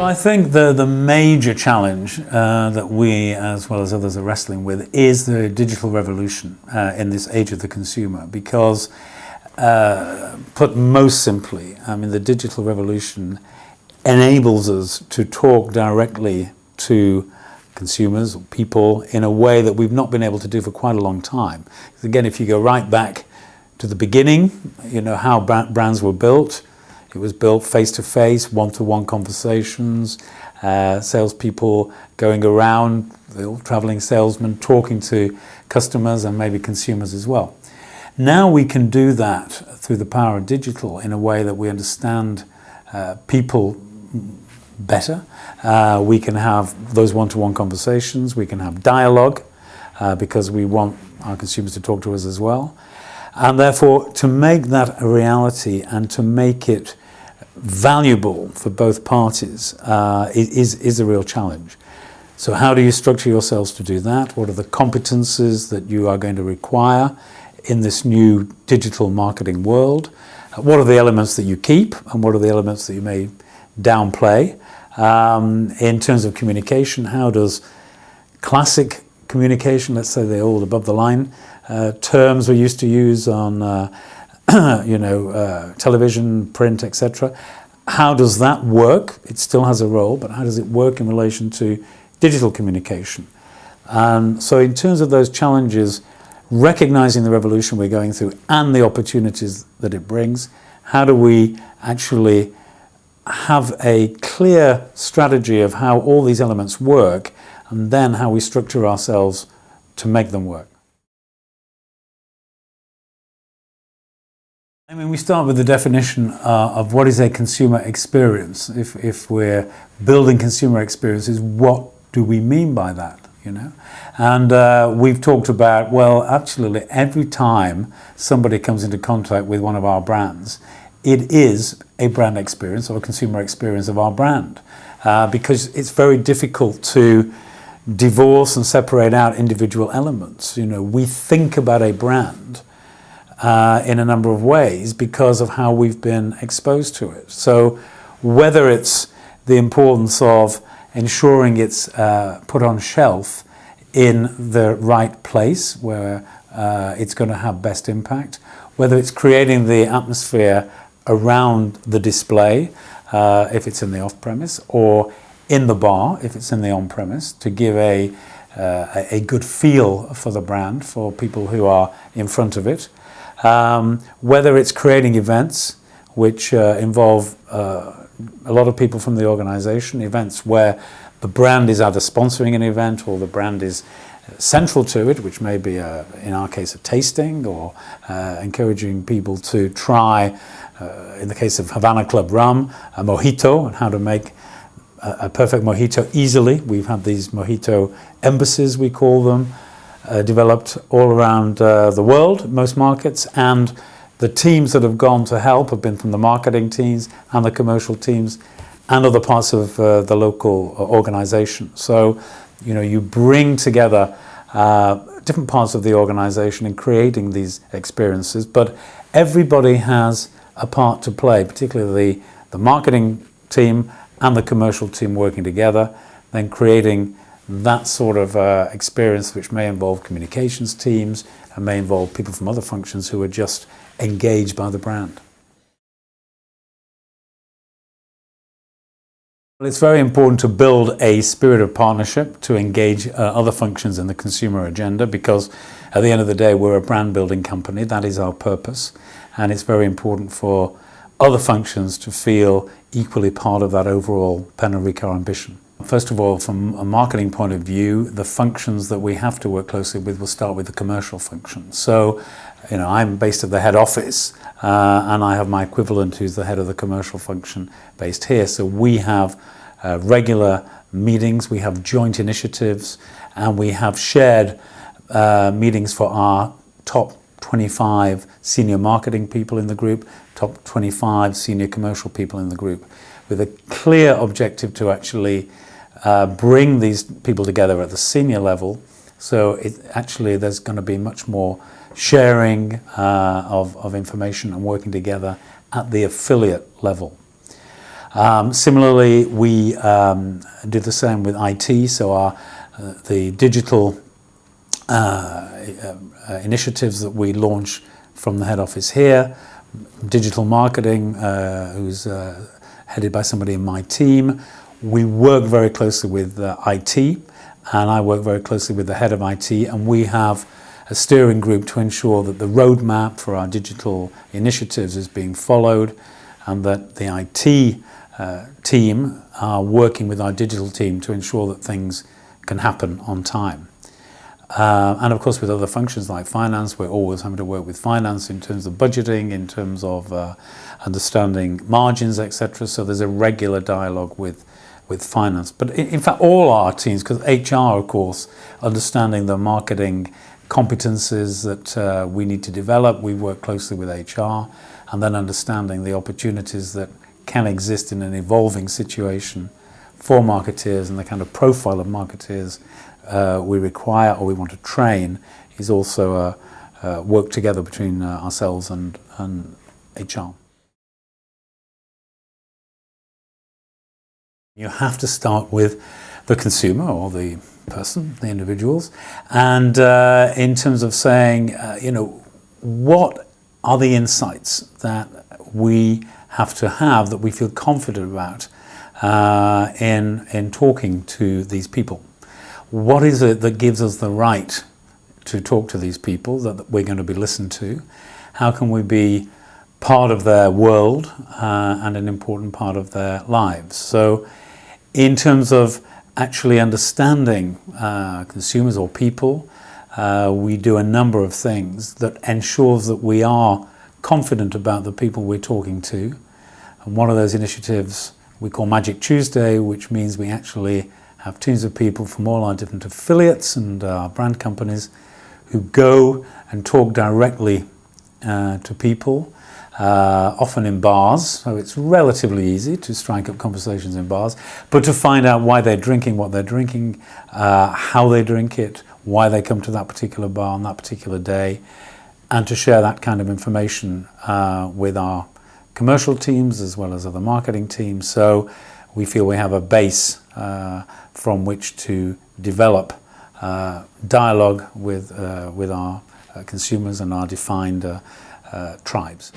Well, I think the major challenge that we, as well as others, are wrestling with is the digital revolution in this age of the consumer. Because, put most simply, I mean, the digital revolution enables us to talk directly to consumers or people in a way that we've not been able to do for quite a long time. Again, if you go right back to the beginning, you know how brands were built. It was built face-to-face, one-to-one conversations, salespeople going around, traveling salesmen, talking to customers and maybe consumers as well. Now we can do that through the power of digital in a way that we understand people better. We can have those one-to-one conversations. We can have dialogue because we want our consumers to talk to us as well. And therefore, to make that a reality and to make it valuable for both parties is a real challenge. So how do you structure yourselves to do that? What are the competences that you are going to require in this new digital marketing world? What are the elements that you keep and what are the elements that you may downplay? In terms of communication, how does classic communication, let's say the old above the line terms we used to use on television, print, etc. How does that work? It still has a role, but how does it work in relation to digital communication? So in terms of those challenges, recognizing the revolution we're going through and the opportunities that it brings, how do we actually have a clear strategy of how all these elements work and then how we structure ourselves to make them work? I mean, we start with the definition of what is a consumer experience. If we're building consumer experiences, what do we mean by that, you know? And we've talked about, well, actually, every time somebody comes into contact with one of our brands, it is a brand experience or a consumer experience of our brand. Because it's very difficult to divorce and separate out individual elements. You know, we think about a brand in a number of ways because of how we've been exposed to it. So whether it's the importance of ensuring it's put on shelf in the right place where it's going to have best impact, whether it's creating the atmosphere around the display if it's in the off-premise, or in the bar if it's in the on-premise, to give a good feel for the brand for people who are in front of it. Whether it's creating events which involve a lot of people from the organization, events where the brand is either sponsoring an event or the brand is central to it, which may be, in our case, a tasting, or encouraging people to try, in the case of Havana Club Rum, a mojito, and how to make a perfect mojito easily. We've had these mojito embassies, we call them, developed all around the world, most markets, and the teams that have gone to help have been from the marketing teams and the commercial teams and other parts of the local organization. So, you know, you bring together different parts of the organization in creating these experiences, but everybody has a part to play, particularly the marketing team and the commercial team working together, then creating that sort of experience, which may involve communications teams and may involve people from other functions who are just engaged by the brand. Well, it's very important to build a spirit of partnership to engage other functions in the consumer agenda, because at the end of the day, we're a brand building company. That is our purpose. And it's very important for other functions to feel equally part of that overall Pernod Ricard ambition. First of all, from a marketing point of view, the functions that we have to work closely with will start with the commercial function. So, you know, I'm based at the head office and I have my equivalent who's the head of the commercial function based here. So we have regular meetings, we have joint initiatives, and we have shared meetings for our top 25 senior marketing people in the group, top 25 senior commercial people in the group, with a clear objective to actually bring these people together at the senior level. So there's going to be much more sharing of information and working together at the affiliate level. Similarly, we do the same with IT, so the digital initiatives that we launch from the head office here, digital marketing, who's headed by somebody in my team. We work very closely with IT, and I work very closely with the head of IT, and we have a steering group to ensure that the roadmap for our digital initiatives is being followed, and that the IT team are working with our digital team to ensure that things can happen on time. And of course, with other functions like finance, we're always having to work with finance in terms of budgeting, in terms of understanding margins, etc. So there's a regular dialogue with finance. But in fact, all our teams, because HR, of course, understanding the marketing competencies that we need to develop, we work closely with HR, and then understanding the opportunities that can exist in an evolving situation for marketeers, and the kind of profile of marketeers we require or we want to train is also a work together between ourselves and HR. You have to start with the consumer or the person, the individuals, and in terms of saying, what are the insights that we have to have, that we feel confident about in talking to these people. What is it that gives us the right to talk to these people, that we're going to be listened to? How can we be part of their world and an important part of their lives? So in terms of actually understanding consumers or people, we do a number of things that ensures that we are confident about the people we're talking to. And one of those initiatives we call Magic Tuesday, which means we actually have teams of people from all our different affiliates and our brand companies who go and talk directly to people, often in bars, so it's relatively easy to strike up conversations in bars, but to find out why they're drinking what they're drinking, how they drink it, why they come to that particular bar on that particular day, and to share that kind of information with our commercial teams as well as other marketing teams. So we feel we have a base from which to develop dialogue with our consumers and our defined tribes.